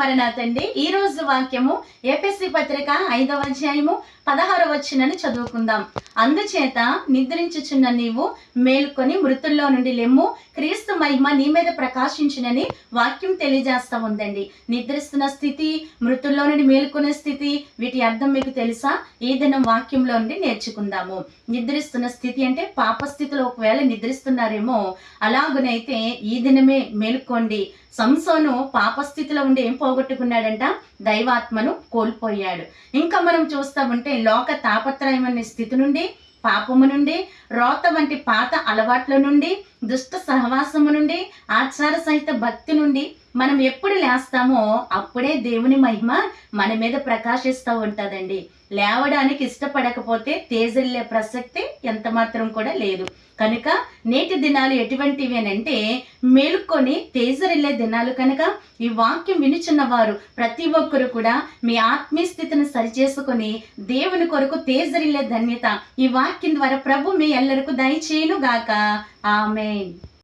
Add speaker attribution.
Speaker 1: మరణాతండి. ఈ రోజు వాక్యము ఎఫెసీ పత్రిక 5వ అధ్యాయము 16వ వచనాన్ని చదువుకుందాం. అందుచేత నిద్రించుచున్న నీవు మేలుకొని మృతుల్లో నుండి లెమ్ము, క్రీస్తు మహిమ నీ మీద ప్రకాశించునని వాక్యం తెలియజేస్తా ఉందండి. నిద్రిస్తున్న స్థితి, మృతుల్లో నుండి మేలుకునే స్థితి, వీటి అర్థం మీకు తెలుసా? ఈ దినం వాక్యంలో నుండి నేర్చుకుందాము. నిద్రిస్తున్న స్థితి అంటే పాప స్థితిలో ఒకవేళ నిద్రిస్తున్నారేమో, అలాగునైతే ఈ దినమే మేలుకోండి. సంసోను పాపస్థితిలో ఉండి ఏం పోగొట్టుకున్నాడంట? దైవాత్మను కోల్పోయాడు. ఇంకా మనం చూస్తా ఉంటే లోక తాపత్రయం అనే స్థితి నుండి, పాపము నుండి, రోత వంటి పాత అలవాట్ల నుండి, దుష్ట సహవాసము నుండి, ఆచార సహిత భక్తి నుండి మనం ఎప్పుడు లేస్తామో అప్పుడే దేవుని మహిమ మన మీద ప్రకాశిస్తూ ఉంటుందండి. లేవడానికి ఇష్టపడకపోతే తేజల్లే ప్రసక్తి ఎంత మాత్రం కూడా లేదు. కనుక నేటి దినాలు ఎటువంటివి అంటే మేలుకొని తేజరిల్లే దినాలు. కనుక ఈ వాక్యం వినుచున్నవారు ప్రతి ఒక్కరు కూడా మీ ఆత్మీయ స్థితిని సరిచేసుకొని దేవుని కొరకు తేజరిల్లే ధన్యత ఈ వాక్యం ద్వారా ప్రభు మీ ఎల్లరికూ దయచేయును గాక. ఆమేన్.